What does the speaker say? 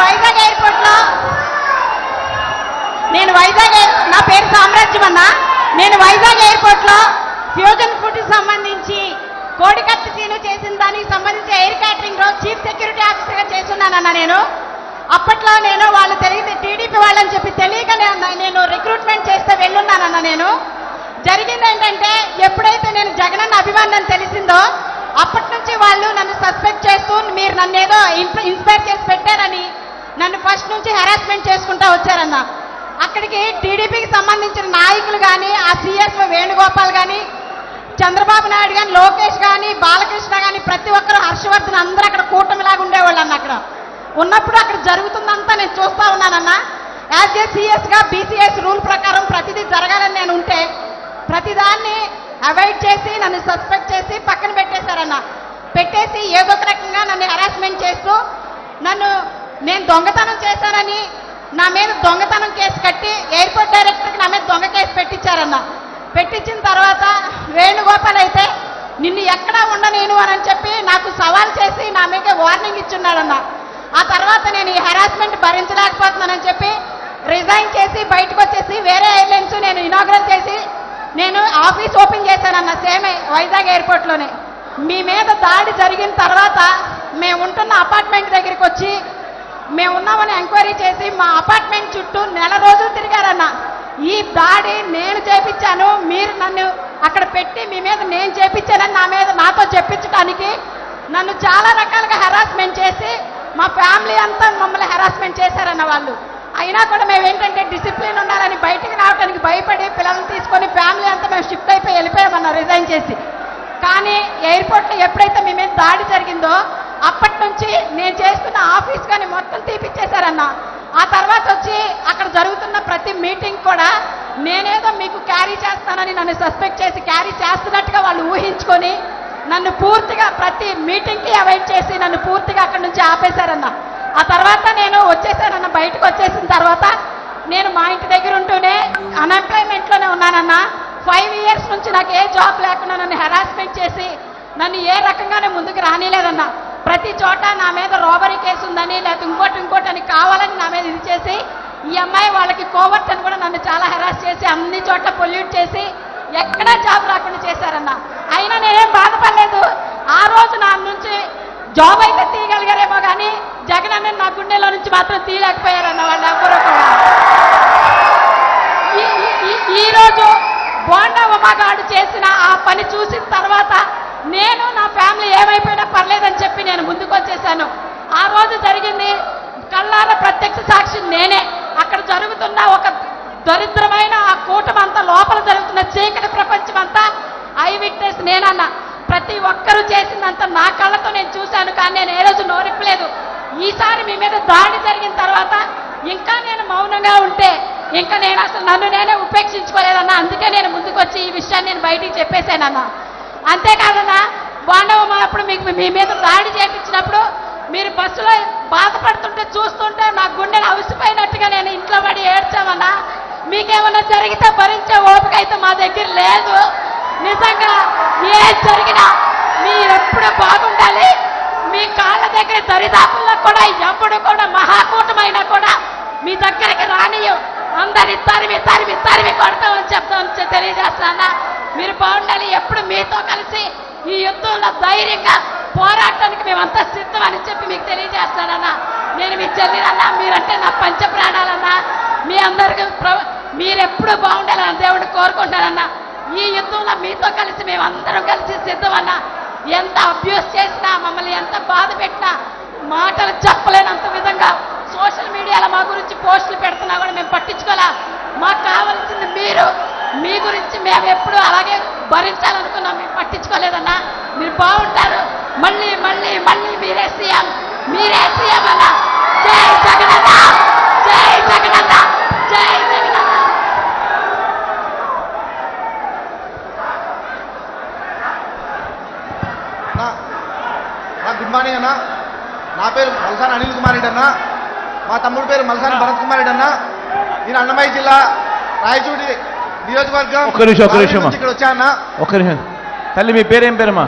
వైజాగ్ ఎయిర్పోర్ట్లో నా పేరు సామ్రాజ్యం అన్న. నేను వైజాగ్ ఎయిర్పోర్ట్లో ఫ్యూజన్ ఫుడ్ సంబంధించి కోడికత్తి సీను చేసిన దానికి సంబంధించి ఎయిర్ క్యాటరింగ్ లో చీఫ్ సెక్యూరిటీ ఆఫీసర్గా చేస్తున్నానన్న. నేను అప్పట్లో వాళ్ళు టీడీపీ వాళ్ళని చెప్పి తెలియకనే నేను రిక్రూట్మెంట్ చేస్తే వెళ్ళున్నానన్న. నేను జరిగింది ఏంటంటే, ఎప్పుడైతే నేను జగనన్న అభిమానం తెలిసిందో అప్పటి నుంచి వాళ్ళు నన్ను సస్పెక్ట్ చేస్తూ మీరు నన్ను ఏదో ఇన్స్పైర్ చేసి పెట్టారని నన్ను ఫస్ట్ నుంచి హెరాస్మెంట్ చేసుకుంటూ వచ్చారన్న. అక్కడికి టీడీపీకి సంబంధించిన నాయకులు కానీ, ఆ సిఎస్ వేణుగోపాల్ కానీ, చంద్రబాబు నాయుడు కానీ, లోకేష్ కానీ, బాలకృష్ణ కానీ, ప్రతి ఒక్కరు, హర్షవర్ధన్ అందరూ అక్కడ కూటమిలాగా ఉండేవాళ్ళు అన్న. అక్కడ ఉన్నప్పుడు అక్కడ జరుగుతుందంతా నేను చూస్తూ ఉన్నానన్న. యాజ్ ఏ సిఎస్గా బీసీఎస్ రూల్ ప్రకారం ప్రతిదీ జరగాలని నేను ఉంటే ప్రతిదాన్ని అవాయిడ్ చేసి నన్ను సస్పెక్ట్ చేసి పక్కన పెట్టేశారన్న. పెట్టేసి ఏదో ఒక రకంగా నన్ను హెరాస్మెంట్ చేస్తూ నేను దొంగతనం చేశానని నా మీద దొంగతనం కేసు కట్టి ఎయిర్పోర్ట్ డైరెక్టర్కి నా మీద దొంగ కేసు పెట్టించారన్న. పెట్టించిన తర్వాత వేణుగోపాల్ అయితే నిన్ను ఎక్కడా ఉండనేను అని చెప్పి నాకు సవాల్ చేసి నా మీద వార్నింగ్ ఇచ్చున్నాడన్న. ఆ తర్వాత నేను ఈ హెరాస్మెంట్ భరించలేకపోతున్నానని చెప్పి రిజైన్ చేసి బయటకు వచ్చేసి వేరే ఎయిర్లైన్స్ నేను ఇనాగ్రేట్ చేసి నేను ఆఫీస్ ఓపెన్ చేశానన్న. సేమ్ వైజాగ్ ఎయిర్పోర్ట్లోనే. మీ మీద దాడి జరిగిన తర్వాత మేము ఉంటున్న అపార్ట్మెంట్ దగ్గరికి వచ్చి మేము ఉన్నామని ఎంక్వైరీ చేసి మా అపార్ట్మెంట్ చుట్టూ నెల రోజులు తిరిగారన్న. ఈ దాడి నేను చేపించాను, మీరు నన్ను అక్కడ పెట్టి మీ మీద నేను చేపించానని నాతో చెప్పించడానికి నన్ను చాలా రకాలుగా హెరాస్మెంట్ చేసి మా ఫ్యామిలీ అంతా మమ్మల్ని హెరాస్మెంట్ చేశారన్న వాళ్ళు. అయినా కూడా మేము ఏంటంటే డిసిప్లిన్ ఉండాలని బయటికి రావడానికి భయపడి పిల్లల్ని తీసుకొని ఫ్యామిలీ అంతా మేము షిఫ్ట్ అయిపోయి వెళ్ళిపోయామన్న రిజైన్ చేసి. కానీ ఎయిర్పోర్ట్లో ఎప్పుడైతే మీ మీద దాడి జరిగిందో అప్పటి నుంచి నేను చేస్తున్న ఆఫీస్ కానీ మొత్తం తీపిచ్చేశారన్న. ఆ తర్వాత వచ్చి అక్కడ జరుగుతున్న ప్రతి మీటింగ్ కూడా నేనేదో మీకు క్యారీ చేస్తానని నన్ను సస్పెక్ట్ చేసి క్యారీ చేస్తున్నట్టుగా వాళ్ళు ఊహించుకొని నన్ను పూర్తిగా ప్రతి మీటింగ్కి అవాయిడ్ చేసి నన్ను పూర్తిగా అక్కడి నుంచి ఆపేశారన్న. ఆ తర్వాత నేను వచ్చేసానన్న. బయటకు వచ్చేసిన తర్వాత నేను మా ఇంటి దగ్గర ఉంటూనే అన్ఎంప్లాయ్మెంట్లోనే ఉన్నానన్న. 5 years నుంచి నాకు ఏ జాబ్ లేకుండా నన్ను హెరాస్మెంట్ చేసి నన్ను ఏ రకంగానే ముందుకు రానిలేదన్న. ప్రతి చోట నా మీద రాబరీ కేసు ఉందని లేకపోతే ఇంకోటి అని కావాలని నా మీద ఇది చేసి ఈ అమ్మాయి వాళ్ళకి కోవర్ట్ అని కూడా నన్ను చాలా హెరాస్ చేసి అన్ని చోట్ల పొల్యూట్ చేసి ఎక్కడా జాబ్ రాకుండా చేశారన్న. అయినా నేనేం బాధపడలేదు. ఆ రోజు నా నుంచి జాబ్ అయితే తీయగలిగారేమో కానీ జగన్ అన్న నా గుండెలో నుంచి మాత్రం తీయలేకపోయారన్న వాళ్ళు ఎవరో కూడా. ఈరోజు బోండా ఉమాగాడు చేసిన ఆ పని చూసిన తర్వాత నేను నా ఫ్యామిలీ ఏమైపోయినా పర్లేదని చెప్పి నేను ముందుకు వచ్చేసాను. ఆ రోజు జరిగింది కళ్ళారా ప్రత్యక్ష సాక్షి నేనే. అక్కడ జరుగుతున్న ఒక దరిద్రమైన ఆ కూటమంతా, లోపల జరుగుతున్న చీకటి ప్రపంచం అంతా ఐ విట్నెస్ నేనన్నా. ప్రతి ఒక్కరూ చేసిందంతా నా కళ్ళతో నేను చూశాను. కానీ నేను ఏ రోజు నోరిప్పలేదు. ఈసారి మీ మీద దాడి జరిగిన తర్వాత ఇంకా నేను మౌనంగా ఉంటే ఇంకా నేను అసలు నన్ను నేనే ఉపేక్షించుకోలేదన్నా. అందుకే నేను ముందుకు వచ్చి ఈ విషయాన్ని నేను బయటికి చెప్పేశానన్నా. అంతేకాదన్నా, బాండవమ్మ అప్పుడు మీ మీద దాడి చేయించినప్పుడు మీరు బస్సులో బాధపడుతుంటే చూస్తుంటే నా గుండెలు అవిసిపోయినట్టుగా నేను ఇంట్లో పడి ఏడ్చామన్నా. మీకేమన్నా జరిగితే భరించే ఓపిక అయితే మా దగ్గర లేదు. నిజంగా ఏం జరిగినా మీరెప్పుడు బాగుండాలి. మీ కాళ్ళ దగ్గర దరిదాపుల్లో కూడా ఎప్పుడు కూడా మహాకూటమైనా కూడా మీ దగ్గరికి రానియు. అందరి తరిమి కొడతామని చెప్తామని తెలియజేస్తానా. మీరు బాగుండాలి. ఎప్పుడు మీతో కలిసి ఈ యుద్ధంలో ధైర్యంగా పోరాటానికి మేమంతా సిద్ధమని చెప్పి మీకు తెలియజేస్తానన్నా. నేను మీ చెల్లినన్నా, మీరంటే నా పంచ ప్రాణాలన్నా. మీ అందరికీ మీరెప్పుడు బాగుండాలని దేవుడిని కోరుకుంటానన్నా. ఈ యుద్ధంలో మీతో కలిసి మేమందరం కలిసి సిద్ధమన్నా. ఎంత అబ్యూస్ చేసినా, మమ్మల్ని ఎంత బాధ పెట్టినా, మాటలు చెప్పలేనంత విధంగా సోషల్ మీడియాలో మా గురించి పోస్టులు పెడుతున్నా కూడా మేము పట్టించుకోలే. మాకు కావాల్సింది మీరు. మీ గురించి మేము ఎప్పుడు అలాగే భరించాలనుకున్నాం. మేము పట్టించుకోలేదన్నా. మీరు బాగుంటారు. మళ్ళీ మీరే సీఎం అన్నా. జై జగనన్న, జై జగనన్న, జై జగనన్న. గుడ్ మార్నింగ్ అన్న. నా పేరు మల్సాని అనిల్ కుమార్ రెడ్డి అన్న. మా తమ్ముడి పేరు మల్సాని భరత్ కుమార్ రెడ్డి అన్న. నేను అన్నమయ్య జిల్లా రాయచూడి నియోజకవర్గం ఒక్క నిమిషం ఇక్కడ వచ్చా అన్న. ఒక్క నిమిషం తల్లి, మీ పేరేం పేరమ్మా?